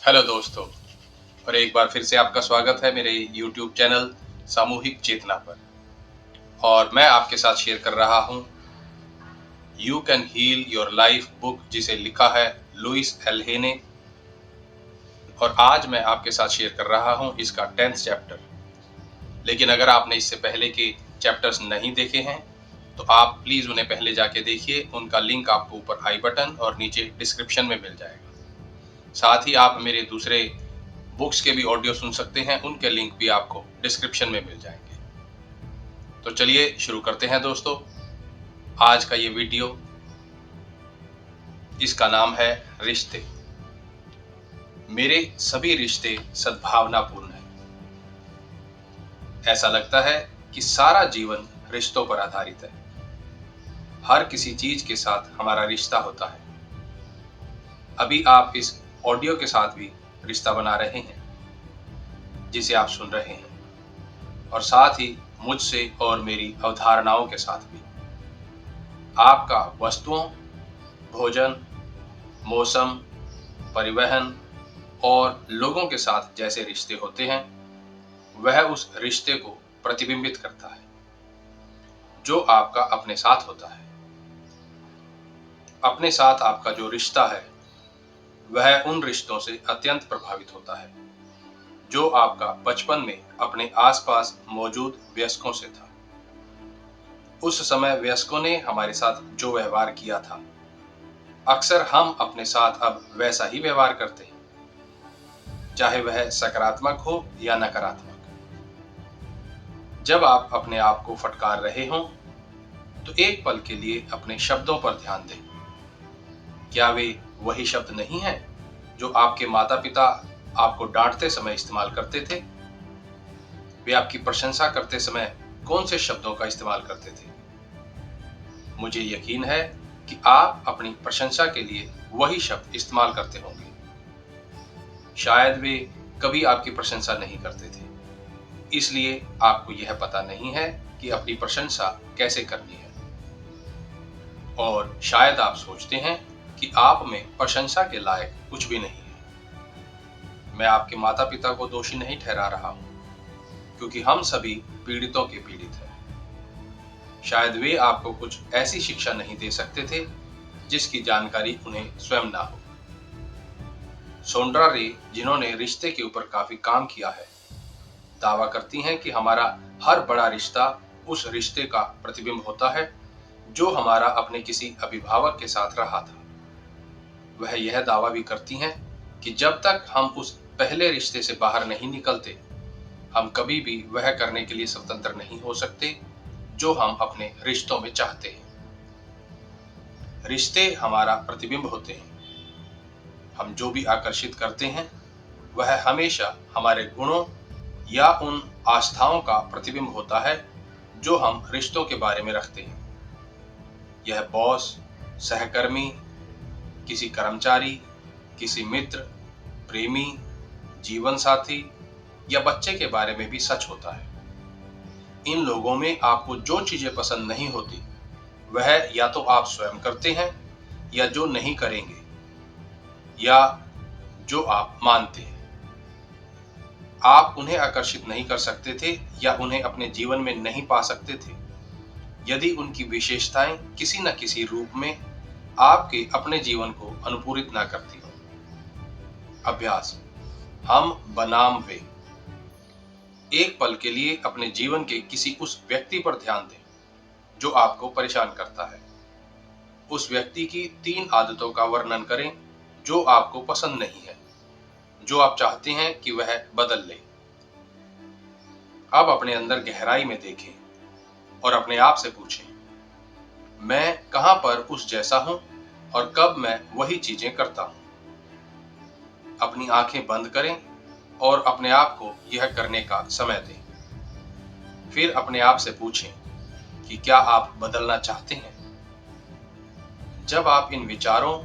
Hello दोस्तों, और एक बार फिर से आपका स्वागत है मेरे YouTube चैनल सामूहिक चेतना पर। और मैं आपके साथ शेयर कर रहा हूँ you can heal your life book, जिसे लिखा है लुइस एल्हे ने। और आज मैं आपके साथ शेयर कर रहा हूँ इसका 10th चैप्टर। लेकिन अगर आपने इससे पहले के चैप्टर्स नहीं देखे हैं तो आप प्लीज़ उन्हें पहले जाके देखिए। उनका लिंक आपको ऊपर आई बटन और नीचे डिस्क्रिप्शन में मिल जाएगा। साथ ही आप मेरे दूसरे बुक्स के भी ऑडियो सुन सकते हैं, उनके लिंक भी आपको डिस्क्रिप्शन में मिल जाएंगे। तो चलिए शुरू करते हैं दोस्तों आज का ये वीडियो। इसका नाम है रिश्ते। मेरे सभी रिश्ते सद्भावनापूर्ण हैं। ऐसा लगता है कि सारा जीवन रिश्तों पर आधारित है। हर किसी चीज के साथ हमारा रिश्ता होता है। अभी आप इस ऑडियो के साथ भी रिश्ता बना रहे हैं जिसे आप सुन रहे हैं, और साथ ही मुझसे और मेरी अवधारणाओं के साथ भी। आपका वस्तुओं, भोजन, मौसम, परिवहन और लोगों के साथ जैसे रिश्ते होते हैं, वह उस रिश्ते को प्रतिबिंबित करता है जो आपका अपने साथ होता है। अपने साथ आपका जो रिश्ता है वह उन रिश्तों से अत्यंत प्रभावित होता है जो आपका बचपन में अपने आसपास मौजूद वयस्कों से था। उस समय वयस्कों ने हमारे साथ जो व्यवहार किया था, अक्सर हम अपने साथ अब वैसा ही व्यवहार करते हैं, चाहे वह सकारात्मक हो या नकारात्मक। जब आप अपने आप को फटकार रहे हों तो एक पल के लिए अपने शब्दों पर ध्यान दें। क्या वे वही शब्द नहीं हैं जो आपके माता पिता आपको डांटते समय इस्तेमाल करते थे? वे आपकी प्रशंसा करते समय कौन से शब्दों का इस्तेमाल करते थे? मुझे यकीन है कि आप अपनी प्रशंसा के लिए वही शब्द इस्तेमाल करते होंगे। शायद वे कभी आपकी प्रशंसा नहीं करते थे, इसलिए आपको यह पता नहीं है कि अपनी प्रशंसा कैसे करनी है। और शायद आप सोचते हैं कि आप में प्रशंसा के लायक कुछ भी नहीं है। मैं आपके माता पिता को दोषी नहीं ठहरा रहा हूं, क्योंकि हम सभी पीड़ितों के पीड़ित हैं। शायद वे आपको कुछ ऐसी शिक्षा नहीं दे सकते थे जिसकी जानकारी उन्हें स्वयं ना हो। सोंड्रा रे, जिन्होंने रिश्ते के ऊपर काफी काम किया है, दावा करती हैं कि हमारा हर बड़ा रिश्ता उस रिश्ते का प्रतिबिंब होता है जो हमारा अपने किसी अभिभावक के साथ रहा था। वह यह दावा भी करती हैं कि जब तक हम उस पहले रिश्ते से बाहर नहीं निकलते, हम कभी भी वह करने के लिए स्वतंत्र नहीं हो सकते जो हम अपने रिश्तों में चाहते हैं। रिश्ते हमारा प्रतिबिंब होते हैं। हम जो भी आकर्षित करते हैं वह हमेशा हमारे गुणों या उन आस्थाओं का प्रतिबिंब होता है जो हम रिश्तों के बारे में रखते हैं। यह बॉस, सहकर्मी, किसी कर्मचारी, किसी मित्र, प्रेमी, जीवन साथी या बच्चे के बारे में भी सच होता है। इन लोगों में आपको जो चीजें पसंद नहीं होती वह या तो आप स्वयं करते हैं या जो नहीं करेंगे, या जो आप मानते हैं। आप उन्हें आकर्षित नहीं कर सकते थे या उन्हें अपने जीवन में नहीं पा सकते थे यदि उनकी विशेषताएं किसी न किसी रूप में आपके अपने जीवन को अनुपूरित ना करती हो। अभ्यास, हम बनाम वे। एक पल के लिए अपने जीवन के किसी उस व्यक्ति पर ध्यान दें जो आपको परेशान करता है। उस व्यक्ति की 3 आदतों का वर्णन करें जो आपको पसंद नहीं है, जो आप चाहते हैं कि वह बदल ले। अब अपने अंदर गहराई में देखें और अपने आप से पूछें, मैं कहां पर उस जैसा हूं और कब मैं वही चीजें करता हूं। अपनी आंखें बंद करें और अपने आप को यह करने का समय दें। फिर अपने आप से पूछें कि क्या आप बदलना चाहते हैं। जब आप इन विचारों,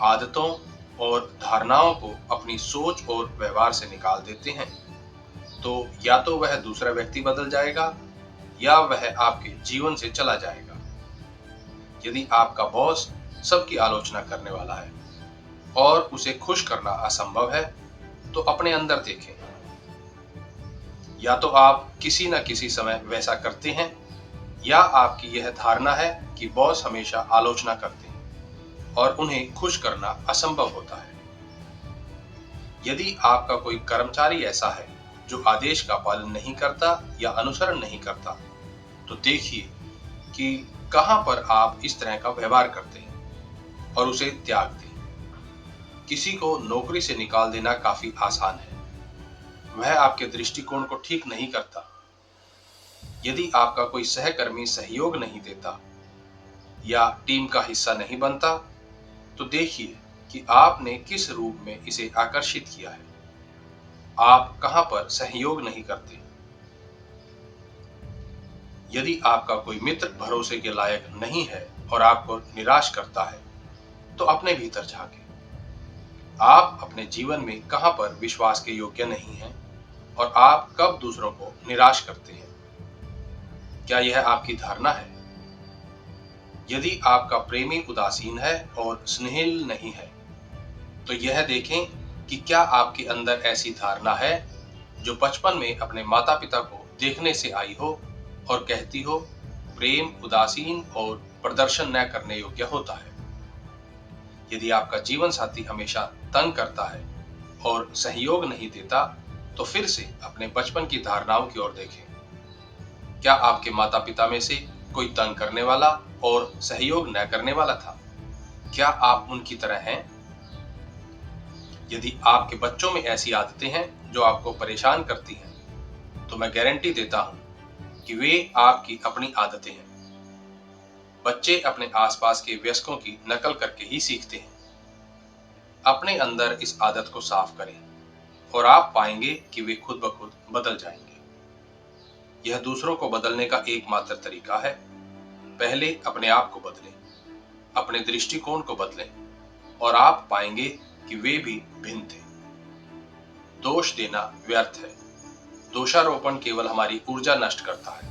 आदतों और धारणाओं को अपनी सोच और व्यवहार से निकाल देते हैं, तो या तो वह दूसरा व्यक्ति बदल जाएगा या वह आपके जीवन से चला जाएगा। यदि आपका बॉस सबकी आलोचना करने वाला है और उसे खुश करना असंभव है, तो अपने अंदर देखें। या तो आप किसी न किसी समय वैसा करते हैं, या आपकी यह धारणा है कि बॉस हमेशा आलोचना करते हैं और उन्हें खुश करना असंभव होता है। यदि आपका कोई कर्मचारी ऐसा है जो आदेश का पालन नहीं करता या अनुसरण नहीं करता, तो देखिए कि कहां पर आप इस तरह का व्यवहार करते हैं और उसे त्याग दें। किसी को नौकरी से निकाल देना काफी आसान है, वह आपके दृष्टिकोण को ठीक नहीं करता। यदि आपका कोई सहकर्मी सहयोग नहीं देता या टीम का हिस्सा नहीं बनता, तो देखिए कि आपने किस रूप में इसे आकर्षित किया है। आप कहां पर सहयोग नहीं करते। यदि आपका कोई मित्र भरोसे के लायक नहीं है और आपको निराश करता है, तो अपने भीतर झांकें। आप अपने जीवन में कहां पर विश्वास के योग्य नहीं हैं और आप कब दूसरों को निराश करते हैं। क्या यह आपकी धारणा है? यदि आपका प्रेमी उदासीन है और स्नेहिल नहीं है, तो यह देखें कि क्या आपके अंदर ऐसी धारणा है जो बचपन में अपने माता पिता को देखने से आई हो और कहती हो, प्रेम उदासीन और प्रदर्शन न करने योग्य होता है। यदि आपका जीवन साथी हमेशा तंग करता है और सहयोग नहीं देता, तो फिर से अपने बचपन की धारणाओं की ओर देखें। क्या आपके माता पिता में से कोई तंग करने वाला और सहयोग न करने वाला था? क्या आप उनकी तरह हैं? यदि आपके बच्चों में ऐसी आदतें हैं जो आपको परेशान करती हैं, तो मैं गारंटी देता हूं कि वे आपकी अपनी आदतें हैं। बच्चे अपने आसपास के वयस्कों की नकल करके ही सीखते हैं। अपने अंदर इस आदत को साफ करें और आप पाएंगे कि वे खुद ब खुद बदल जाएंगे। यह दूसरों को बदलने का एकमात्र तरीका है। पहले अपने आप को बदलें, अपने दृष्टिकोण को बदलें और आप पाएंगे कि वे भी भिन्न थे। दोष देना व्यर्थ है। दोषारोपण केवल हमारी ऊर्जा नष्ट करता है।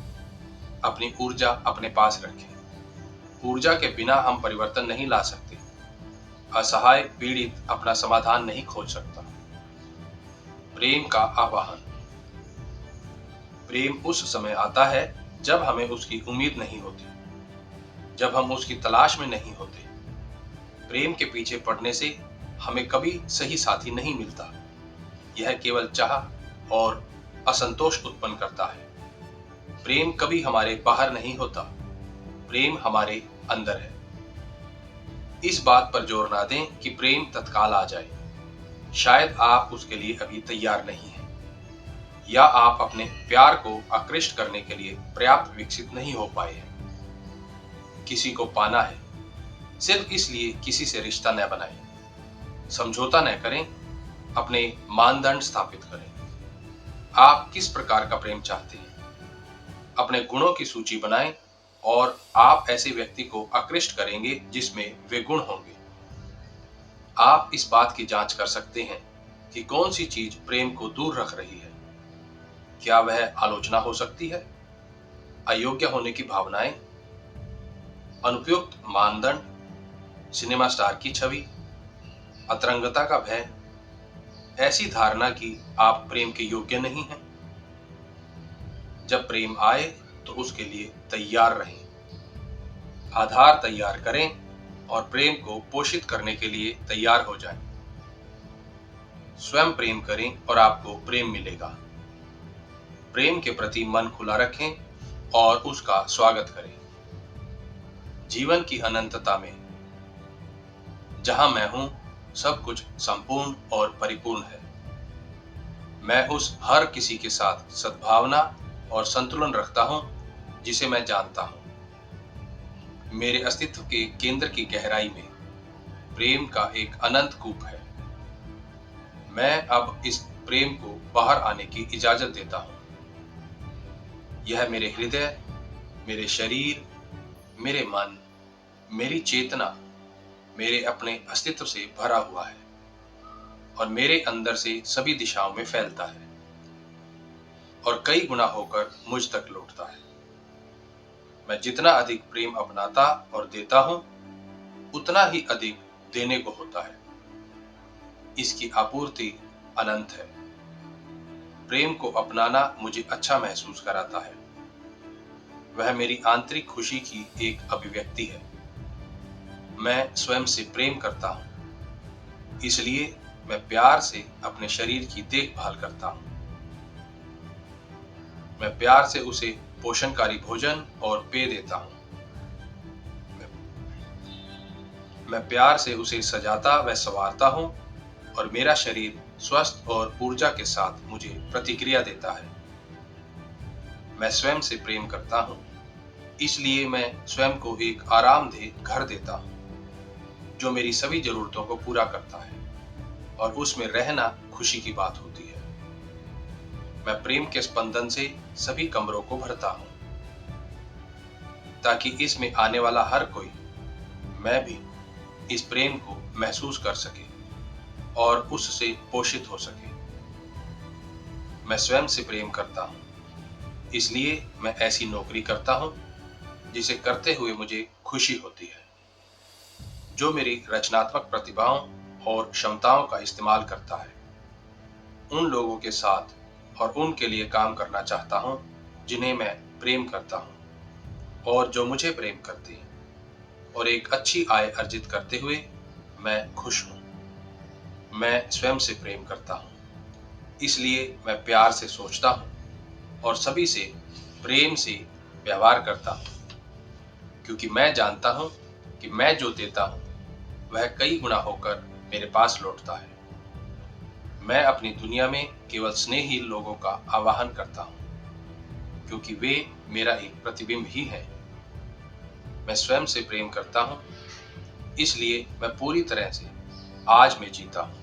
अपनी ऊर्जा अपने पास रखें। ऊर्जा के बिना हम परिवर्तन नहीं ला सकते। असहाय पीड़ित अपना समाधान नहीं खोज सकता। प्रेम का आवाहन। प्रेम उस समय आता है जब हमें उसकी उम्मीद नहीं होती, जब हम उसकी तलाश में नहीं होते। प्रेम के पीछे पड़ने से हमें कभी सही साथी नहीं मिलता। यह केवल चाह और असंतोष उत्पन्न करता है। प्रेम कभी हमारे बाहर नहीं होता, प्रेम हमारे अंदर है। इस बात पर जोर ना दें कि प्रेम तत्काल आ जाए। शायद आप उसके लिए अभी तैयार नहीं हैं, या आप अपने प्यार को आकृष्ट करने के लिए पर्याप्त विकसित नहीं हो पाए हैं। किसी को पाना है, सिर्फ इसलिए किसी से रिश्ता न बनाएं, समझौता न करें, अपने मानदंड स्थापित करें। आप किस प्रकार का प्रेम चाहते हैं? अपने गुणों की सूची बनाएं और आप ऐसे व्यक्ति को आकृष्ट करेंगे जिसमें वे गुण होंगे। आप इस बात की जांच कर सकते हैं कि कौन सी चीज प्रेम को दूर रख रही है। क्या वह आलोचना हो सकती है, अयोग्य होने की भावनाएं, अनुपयुक्त मानदंड, सिनेमा स्टार की छवि, अतरंगता का भय, ऐसी धारणा कि आप प्रेम के योग्य नहीं हैं। जब प्रेम आए तो उसके लिए तैयार रहें। आधार तैयार करें और प्रेम को पोषित करने के लिए तैयार हो जाएं। स्वयं प्रेम करें और आपको प्रेम मिलेगा। प्रेम के प्रति मन खुला रखें और उसका स्वागत करें। जीवन की अनंतता में जहां मैं हूं, सब कुछ संपूर्ण और परिपूर्ण है। मैं उस हर किसी के साथ सद्भावना और संतुलन रखता हूं जिसे मैं जानता हूं। मेरे अस्तित्व के केंद्र की गहराई में प्रेम का एक अनंत कूप है। मैं अब इस प्रेम को बाहर आने की इजाजत देता हूं। यह मेरे हृदय, मेरे शरीर, मेरे मन, मेरी चेतना, मेरे अपने अस्तित्व से भरा हुआ है और मेरे अंदर से सभी दिशाओं में फैलता है और कई गुना होकर मुझ तक लौटता है। मैं जितना अधिक प्रेम अपनाता और देता हूं, उतना ही अधिक देने को होता है। इसकी आपूर्ति अनंत है। प्रेम को अपनाना मुझे अच्छा महसूस कराता है। वह मेरी आंतरिक खुशी की एक अभिव्यक्ति है। मैं स्वयं से प्रेम करता हूँ, इसलिए मैं प्यार से अपने शरीर की देखभाल करता हूँ। मैं प्यार से उसे पोषणकारी भोजन और पेय देता हूँ। मैं प्यार से उसे सजाता व संवारता हूँ और मेरा शरीर स्वस्थ और ऊर्जा के साथ मुझे प्रतिक्रिया देता है। मैं स्वयं से प्रेम करता हूँ, इसलिए मैं स्वयं को एक आरामदेह घर देता हूँ जो मेरी सभी जरूरतों को पूरा करता है और उसमें रहना खुशी की बात होती है। मैं प्रेम के स्पंदन से सभी कमरों को भरता हूँ ताकि इसमें आने वाला हर कोई, मैं भी, इस प्रेम को महसूस कर सके और उससे पोषित हो सके। मैं स्वयं से प्रेम करता हूँ, इसलिए मैं ऐसी नौकरी करता हूँ जिसे करते हुए मुझे खुशी होती है, जो मेरी रचनात्मक प्रतिभाओं और क्षमताओं का इस्तेमाल करता है। उन लोगों के साथ और उनके लिए काम करना चाहता हूँ जिन्हें मैं प्रेम करता हूँ और जो मुझे प्रेम करते हैं, और एक अच्छी आय अर्जित करते हुए मैं खुश हूँ। मैं स्वयं से प्रेम करता हूँ, इसलिए मैं प्यार से सोचता हूँ और सभी से प्रेम से व्यवहार करता हूँ, क्योंकि मैं जानता हूँ कि मैं जो देता हूँ वह कई गुना होकर मेरे पास लौटता है। मैं अपनी दुनिया में केवल स्नेही लोगों का आवाहन करता हूँ, क्योंकि वे मेरा एक प्रतिबिंब ही है। मैं स्वयं से प्रेम करता हूँ, इसलिए मैं पूरी तरह से आज में जीता हूँ,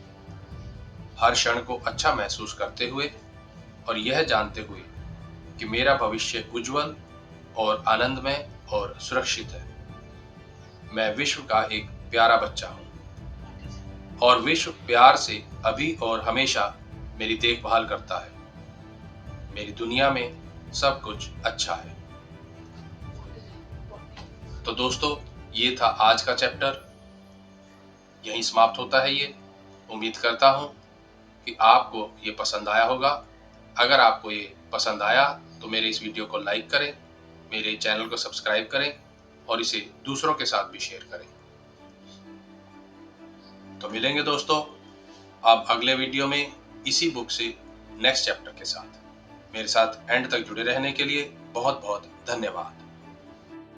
हर क्षण को अच्छा महसूस करते हुए और यह जानते हुए कि मेरा भविष्य उज्जवल और आनंदमय और सुरक्षित है। मैं विश्व का एक प्यारा बच्चा हूँ और विश्व प्यार से अभी और हमेशा मेरी देखभाल करता है। मेरी दुनिया में सब कुछ अच्छा है। तो दोस्तों, ये था आज का चैप्टर। यहीं समाप्त होता है ये। उम्मीद करता हूँ कि आपको ये पसंद आया होगा। अगर आपको ये पसंद आया तो मेरे इस वीडियो को लाइक करें, मेरे चैनल को सब्सक्राइब करें और इसे दूसरों के साथ भी शेयर करें। तो मिलेंगे दोस्तों अब अगले वीडियो में इसी बुक से नेक्स्ट चैप्टर के साथ। मेरे साथ एंड तक जुड़े रहने के लिए बहुत बहुत धन्यवाद।